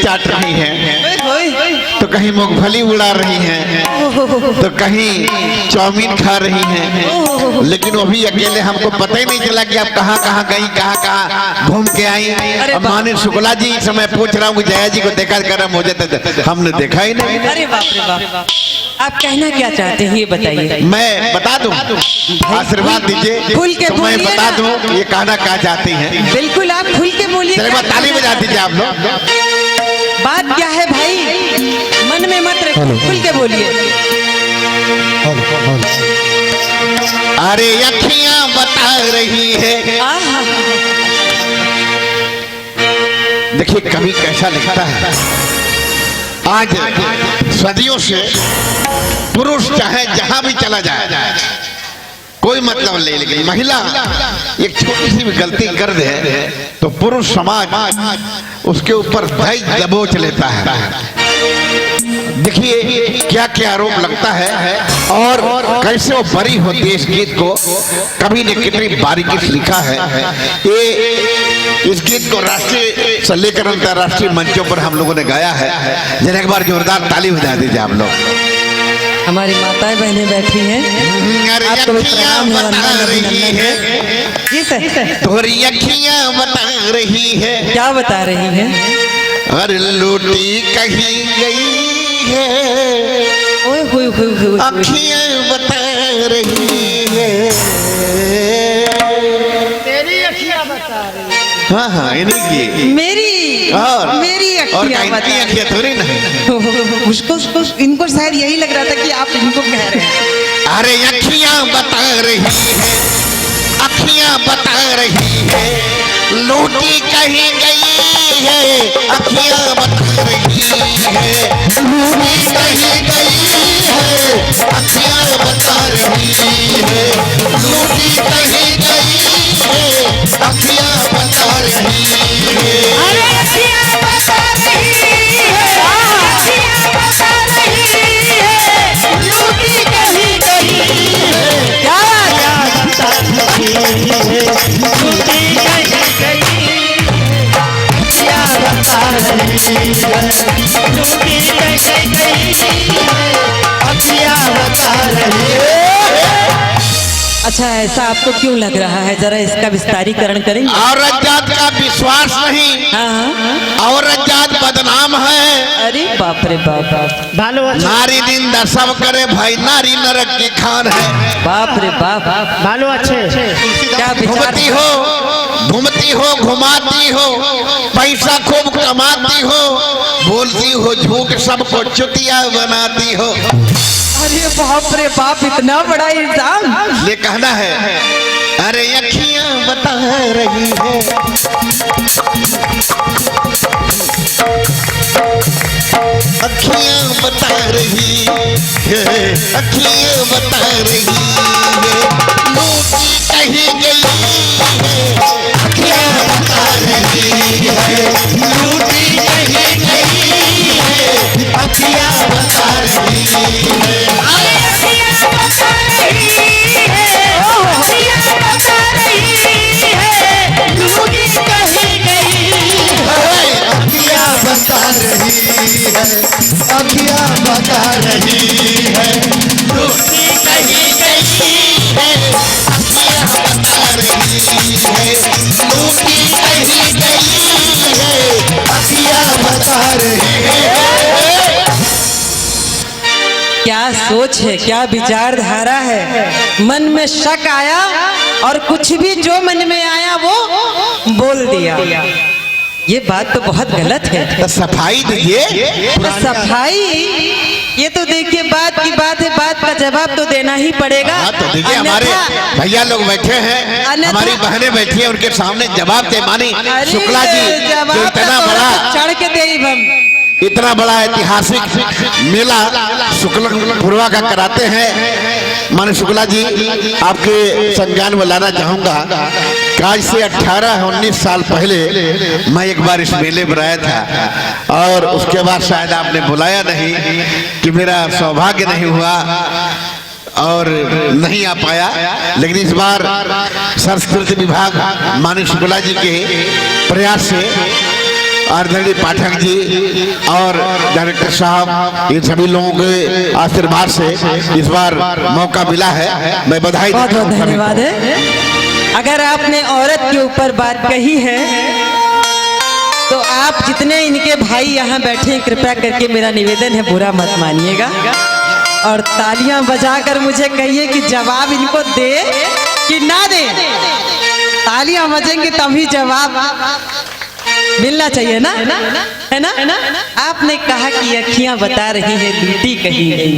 चाट रही हैं, तो कहीं मूंगफली उड़ा रही हैं, तो कहीं चाउमीन खा रही हैं, लेकिन वो भी अकेले, हमको पता ही नहीं चला कि आप कहाँ कहाँ गई, कहाँ कहाँ घूम के आई। अब माने शुक्ला जी इस समय पूछ रहा हूँ जया जी को देखा कर मुझे तो हमने देखा ही नहीं। अरे बाप रे बाप, आप कहना क्या चाहते हैं ये बताइए। मैं बता दूं, आशीर्वाद दीजिए, खुल के तो मैं बता दूं ये कहना क्या चाहती हैं। बिल्कुल आप खुल के बोलिए। ताली बजा दीजिए आप लोग। बात क्या है भाई, मन में मत रखो, खुल के बोलिए। अरे अखियां बता रही है। देखिए कभी कैसा लिखता है, आज सदियों से पुरुष चाहे जहां भी चला जाए कोई मतलब नहीं, लेकिन महिला एक छोटी सी भी गलती कर दे तो पुरुष समाज उसके ऊपर दही दबोच लेता है। देखिए क्या क्या आरोप लगता है और कैसे वो बरी होती है। इस गीत को कभी ने कितनी बारीकी से लिखा है। ये इस गीत को राष्ट्रीय से लेकर अंतरराष्ट्रीय मंचों पर हम लोगों ने गाया है। जरा एक बार जोरदार ताली बजा दीजिए आप लोग। हमारी माताएं बहनें बैठी हैं, आपको भी प्रणाम है। जी सर, तोरी अखियां बता रही है। क्या बता रही हैं? अरे लूटी कहीं गई है, ओए होए होए होए, अखियां बता रही है, तेरी अखियां बता रही है। हाँ हाँ इन्हीं की, मेरी अखियां बता रही अखियां थोड़ी नहीं। उसको इनको शायद यही लग रहा था कि आप इनको कह रहे हैं। अरे अखियां बता रही है, अखियां बता रही है, लूटी कहीं गई है, अखियां बता रही है, लूटी कहीं गई है, अखियां बता रही है, लूटी कहीं गई है, अखियां बता रही है। अरे अखियां बता रही है, अखियां बता रही है, लूटी कहीं गई है, क्या बता रही है, लूटी कहीं गई है, क्या बता रही है, लूटी कहीं गई है, अखियां बता रही है। अच्छा ऐसा आपको क्यों लग रहा है, जरा इसका विस्तारीकरण करेंगे। औरत जात का विश्वास नहीं, हाँ, औरत जात बदनाम है। अरे बाप रे बाप, भालो नारी निंदा सब करे भाई, नारी नरक की खान है। बाप रे बाप, भालो अच्छे क्या विचार। घूमती हो घुमाती हो, पैसा खूब कमाती हो, बोलती हो झूठ सबको चुतिया बनाती हो। अरे बाप रे बाप, इतना बड़ा इल्जाम। ये कहना है अरे अखियां बता रही है, अखियां बता रही है, अखियां बता रही है, लूटी कहीं गई है, अखियां बता रही है, लूटी कहीं गई है, अखियां बता रही है। अरे अखियां बता रही है, अखियां बता रही है, लूटी कहीं गई है, अखियां बता रही है, अखियां बता रही है, लूटी कहीं गई है, अखियां बता रही है, लूटी कहीं गई है, अखियां बता रही है। क्या सोच है, क्या विचारधारा है। मन में शक आया और कुछ भी जो मन में आया वो बोल दिया। ये बात तो बहुत गलत है। तो सफाई दीजिए। तो सफाई, ये तो देखिए बात की बात है, बात का जवाब तो देना ही पड़ेगा। हाँ तो देखिए हमारे भैया लोग बैठे हैं, हमारी बहनें बैठी हैं, उनके सामने जवाब दे मानी शुक्ला जी जो इतना बड़ा चढ़ के दे इतना बड़ा ऐतिहासिक मेला शुक्लपुरवा का कराते हैं। माने शुक्ला जी आपके संज्ञान में लाना चाहूंगा कि आज से 18-19 साल पहले मैं एक बार इस मेले में आया था और उसके बाद शायद आपने बुलाया नहीं कि मेरा सौभाग्य नहीं हुआ और नहीं आ पाया। लेकिन इस बार संस्कृति विभाग माननीय शुक्ला जी के प्रयास से आदरणीय पाठक जी और डायरेक्टर साहब, इन सभी लोगों के आशीर्वाद से इस बार मौका मिला है। मैं बधाई बहुत देता बहुत हूं सभी को। धन्यवाद है। अगर आपने औरत के ऊपर बात कही है तो आप जितने इनके भाई यहाँ बैठे हैं, कृपया करके मेरा निवेदन है, बुरा मत मानिएगा और तालियां बजाकर मुझे कहिए कि जवाब इनको दे कि ना दे। तालियां बजेंगे तभी जवाब मिलना चाहिए ना, है ना? आपने कहा कि अखियां बता रही है लूटी कहीं गई,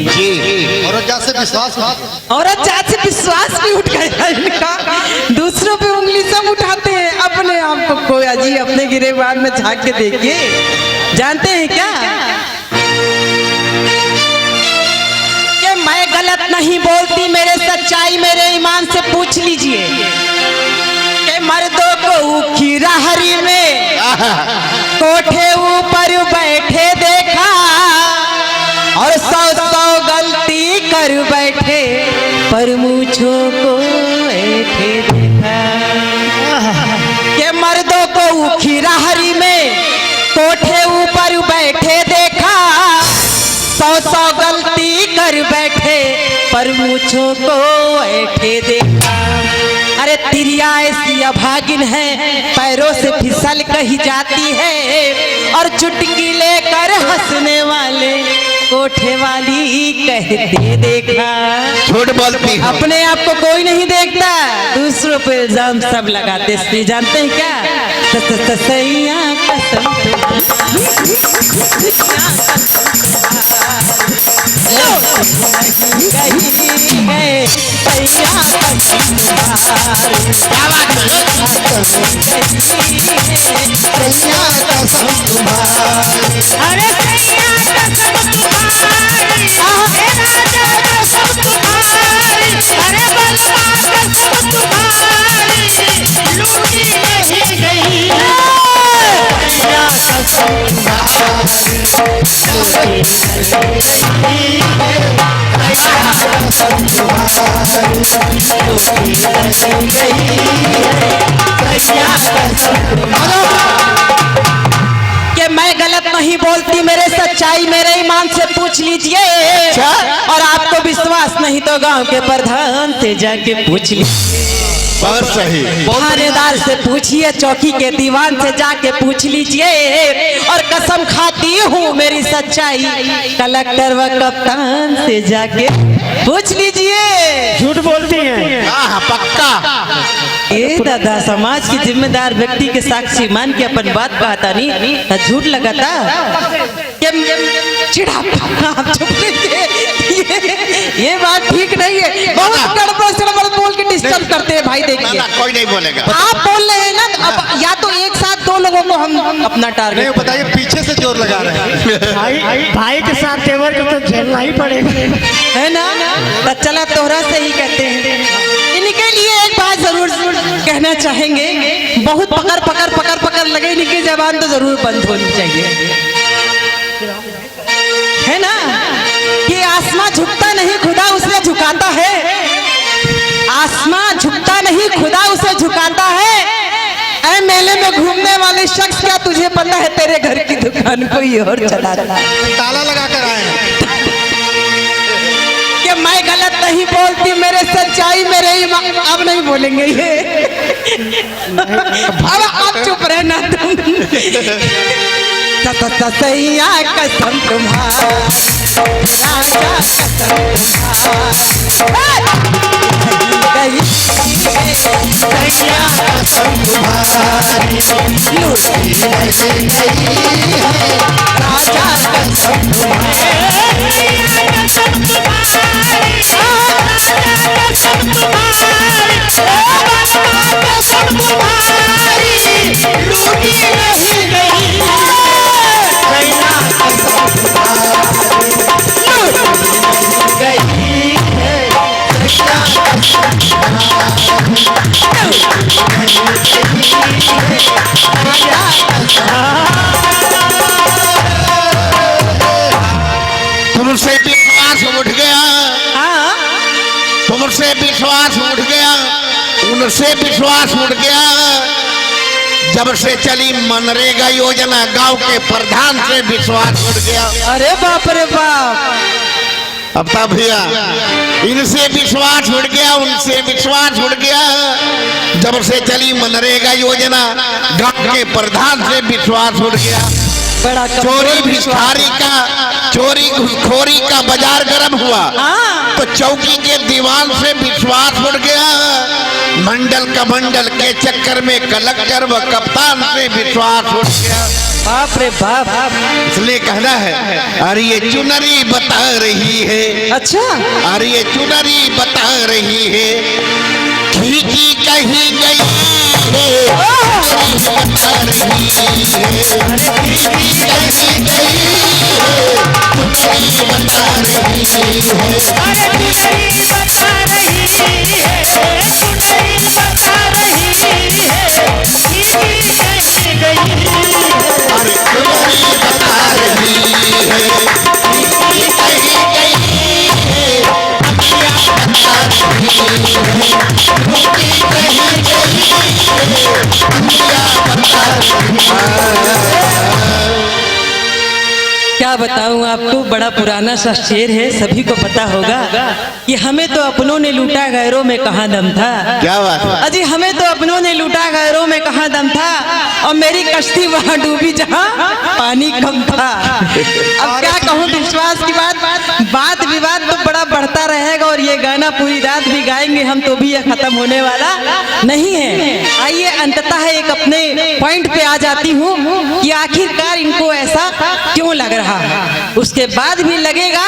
औरत जात से विश्वास औरत जात से विश्वास भी उठ गया इनका। दूसरों पे उंगली सब उठाते हैं, अपने आप को खोया जी। अपने गिरेबान में झांक के देखिए। जानते हैं क्या कि मैं गलत नहीं बोलती, मेरे सच्चाई मेरे ईमान से पूछ लीजिए कि मर्दों को ऊखी रहरी में कोठे ऊपर बैठे देखा और 100 गलती कर बैठे पर मुझो को ऐठे देखा। के मर्दों को ऊखी रहरी में कोठे ऊपर बैठे देखा, 100 गलती कर बैठे पर मुझो को ऐठे देखा। अरे तिरिया ऐसी अभागिन है, पैरों से फिसल कही जाती है और चुटकी लेकर हंसने वाले कोठे वाली कहते देखा। झूठ बोलती हो। अपने आप को कोई नहीं देखता, दूसरों पे इल्जाम सब लगाते। इसलिए जानते हैं क्या, सैया कसम अरे सैया कसम तुम्हारी, हे राजा कसम तुम्हारी, अरे बलवा कसम तुम्हारी, लूटी नहीं गई। सैया कसम तुम्हारी, लूटी नहीं गई। सैया कसम तुम्हारी, लूटी नहीं गई। सैया कसम तुम्हारी। कि मैं गलत नहीं बोलती, मेरे सच्चाई मेरे ईमान से पूछ लीजिए। और आपको विश्वास नहीं तो गांव के प्रधान से जाके पूछ लीजिए, बहुत सही। थानेदार से पूछिए, चौकी के दीवान से जाके पूछ लीजिए। और कसम खाती हूँ मेरी सच्चाई कलेक्टर व कप्तान से जाके पूछ लीजिए। झूठ बोलती हैं। हाँ, पक्का। ये दादा समाज के जिम्मेदार व्यक्ति के साक्षी मान के अपन बात कहता नहीं तो झूठ लगाता। चिढ़ा आप चुप रहिए, ये बात ठीक नहीं है। बहुत गड़बड़ सड़बड़ बोल के डिस्टर्ब करते हैं भाई। देखिए ना, कोई नहीं बोलेगा। आप बोल रहे हैं ना, अब या तो एक साथ 2 लोगों को हम अपना टारगेट। बताइए, पीछे से जोर लगा रहे हैं। भाई के साथ तेवर को तो झेलना ही पड़ेगा, है ना? तो चला तोहरा से ही कहते हैं। इनके लिए एक बात जरूर कहना चाहेंगे, बहुत पकड़ लगे इनकी जबान तो जरूर बंद होनी चाहिए, है ना? कि आसमां झुकता नहीं खुदा उसे झुकाता है। आसमां झुकता नहीं खुदा उसे झुकाता है। ऐ मेले में घूमने वाले शख्स, क्या तुझे पता है तेरे घर की दुकान कोई और चलाता है? ताला लगा कर आए हैं। कि मैं गलत नहीं बोलती, मेरे सच्चाई मेरे ईमान। अब नहीं बोलेंगे ये, अब आप चुप रहना तुम। सैया कसम तुम्हारी, राजा कसम तुम्हारी, सैया कसम तुम्हारी, लूटी नहीं गई है। राजा कसम तुम्हारी, कसम तुम्हारी, राजा कसम तुम्हारी, कसम तुम्हारी, लूटी नहीं गई। सैया कसम तुम्हारी, लूटी नहीं गई है। सैया कसम तुम्हारी, तुमसे विश्वास उठ गया, तुमसे विश्वास उठ गया, उनसे विश्वास उठ गया। जब से चली मनरेगा योजना गांव के प्रधान से विश्वास उठ गया। अरे बाप रे बाप। अब तब भैया इनसे विश्वास उठ गया, उनसे विश्वास उठ गया। जब से चली मनरेगा योजना गांव के प्रधान से विश्वास उठ गया। बड़ा चोरी भिखारी का, चोरी घुसखोरी का बाजार गर्म हुआ हाँ। तो चौकी के दीवान से विश्वास उठ गया। मंडल कमंडल के चक्कर में कलेक्टर व कप्तान से विश्वास उठ गया। बाप रे बाप। इसलिए कहना है, अरे ये चुनरी बता रही है, अच्छा अरे ये चुनरी बता रही है, खींची कहीं गई है, बता रही है, खींची कहीं गई है, बता रही है। अरे चुनरी बता रही है, चुनरी बता रही है, खींची कहीं गई है। अरे चुनरी बता रही है, खींची कहीं गई है, बता रही है, खींची कहीं गई है, बता रही है। क्या बताऊं आपको, बड़ा पुराना सा शेर है, सभी को पता होगा कि हमें तो अपनों ने लूटा गैरों में कहाँ दम था। क्या बात है? अजी हमें तो अपनों ने लूटा गैरों में कहाँ दम था, और मेरी कश्ती वहाँ डूबी जहाँ पानी कम था। अब क्या कहूँ, विश्वास की बात विवाद तो बड़ा बढ़ता रहेगा, और ये गाना पूरी रात भी गाएंगे हम तो भी ये खत्म होने वाला नहीं है। आइए अंततः एक अपने पॉइंट पे आ जाती हूँ कि आखिरकार इनको ऐसा क्यों लग रहा है। उसके बाद भी लगेगा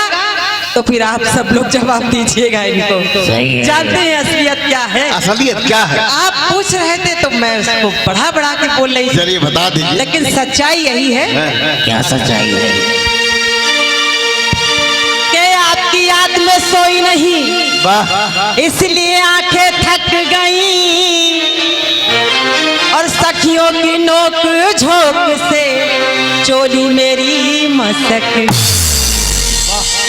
तो फिर आप सब लोग जवाब दीजिएगा इनको। जानते हैं असलियत क्या है? असलियत क्या है? आप पूछ रहे थे तो मैं उसको बढ़ा के बोल रही थी। चलिए बता दीजिए। लेकिन सच्चाई यही है। क्या सच्चाई है? कि आपकी याद में सोई नहीं, वाह, इसलिए आंखें थक गईं, और सखियों की नोक झोंक से चोली मेरी मसक।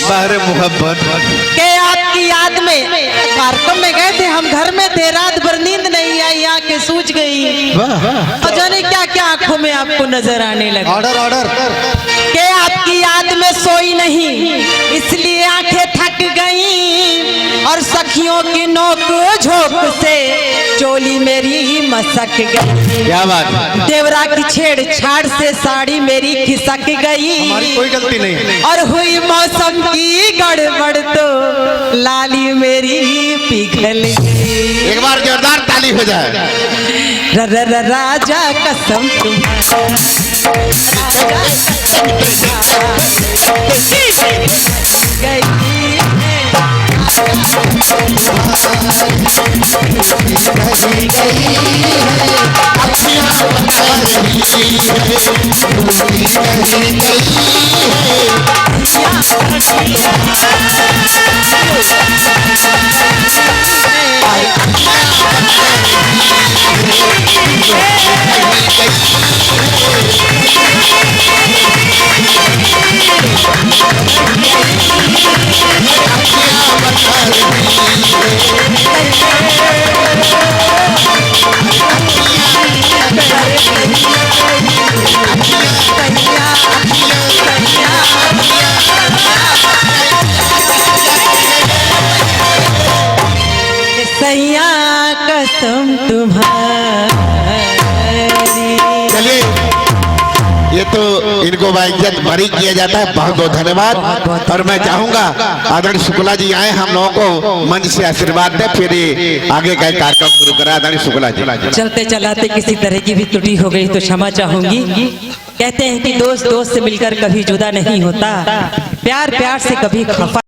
बाहर मोहब्बत के आपकी याद में कार्यक्रम में गए थे, हम घर में थे, रात भर नींद नहीं आई, आंखें सूज गई, और जाने क्या क्या आंखों में आपको नजर आने लगा। Order order. के आपकी याद में सोई नहीं, इसलिए आंखें थक गईं, और सखियों की नोक झोंक से चोली मेरी मसक गई। क्या बात है? देवरा की छेड़छाड़ से साड़ी मेरी खिसक गई, हमारी कोई गलती नहीं। और हुई मौसम की गड़बड़ तो लाली मेरी पिघल गई। एक बार जोरदार ताली हो जाए। राजा कसम सैया कसम तुम्हारी। चलिए, ये तो इनको बाइज्जत बरी किया जाता है। बहुत बहुत धन्यवाद। और मैं चाहूंगा आदरणीय शुक्ला जी आए, हम लोगों को मंच से आशीर्वाद दें, फिर ये आगे का कार्यक्रम शुरू करें। आदरणीय शुक्ला जी। चलते चलाते किसी तरह की भी त्रुटि हो गई तो क्षमा चाहूंगी। कहते हैं कि दोस्त दोस्त से मिलकर कभी जुदा नहीं होता, प्यार प्यार से कभी खफा